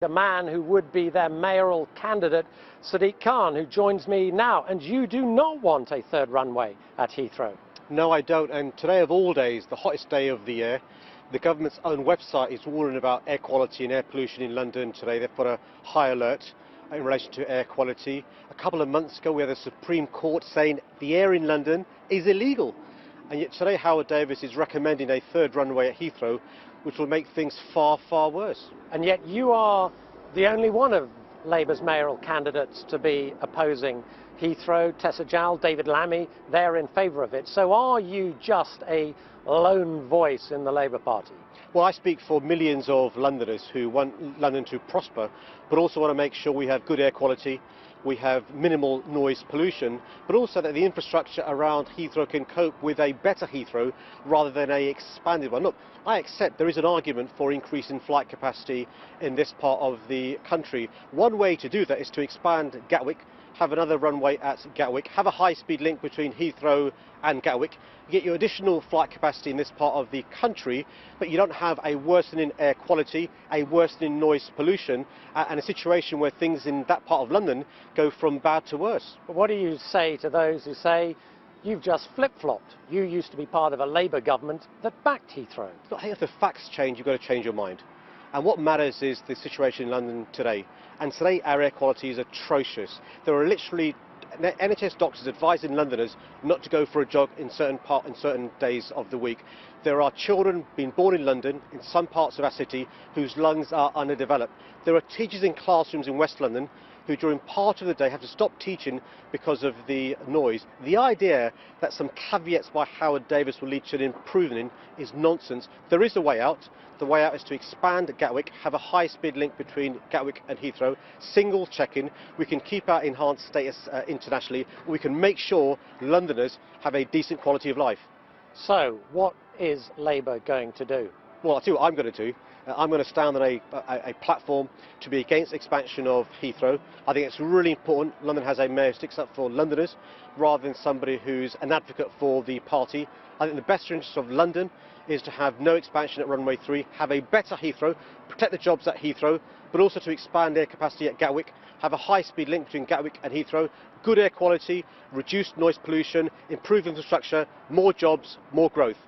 The man who would be their mayoral candidate, Sadiq Khan, who joins me now. And you do not want a third runway at Heathrow. No, I don't. And today of all days, the hottest day of the year, the government's own website is warning about air quality and air pollution in London today. They've put a high alert in relation to air quality. A couple of months ago, we had the Supreme Court saying the air in London is illegal. And yet today, Howard Davis is recommending a third runway at Heathrow, which will make things far, far worse. And yet you are the only one of Labour's mayoral candidates to be opposing Heathrow. Tessa Jowell, David Lammy, they're in favour of it. So are you just a lone voice in the Labour Party? Well, I speak for millions of Londoners who want London to prosper, but also want to make sure we have good air quality, we have minimal noise pollution, but also that the infrastructure around Heathrow can cope with a better Heathrow rather than a expanded one. Look, I accept there is an argument for increasing flight capacity in this part of the country. One way to do that is to expand Gatwick, have another runway at Gatwick, have a high-speed link between Heathrow and Gatwick, get your additional flight capacity in this part of the country, but you don't have a worsening air quality, a worsening noise pollution, and a situation where things in that part of London go from bad to worse. But what do you say to those who say you've just flip-flopped? You used to be part of a Labour government that backed Heathrow. Look, hey, if the facts change, you've got to change your mind. And what matters is the situation in London today. And today our air quality is atrocious. There are literally NHS doctors advising Londoners not to go for a jog in certain days of the week. There are children being born in London, in some parts of our city, whose lungs are underdeveloped. There are teachers in classrooms in West London who during part of the day have to stop teaching because of the noise. The idea that some caveats by Howard Davis will lead to an improvement is nonsense. There is a way out. The way out is to expand Gatwick, have a high-speed link between Gatwick and Heathrow, single check-in. We can keep our enhanced status internationally. We can make sure Londoners have a decent quality of life. So what is Labour going to do? Well, I'll tell you what I'm going to do. I'm going to stand on a platform to be against expansion of Heathrow. I think it's really important London has a mayor who sticks up for Londoners rather than somebody who's an advocate for the party. I think the best interest of London is to have no expansion at runway 3, have a better Heathrow, protect the jobs at Heathrow, but also to expand air capacity at Gatwick, have a high-speed link between Gatwick and Heathrow, good air quality, reduced noise pollution, improved infrastructure, more jobs, more growth.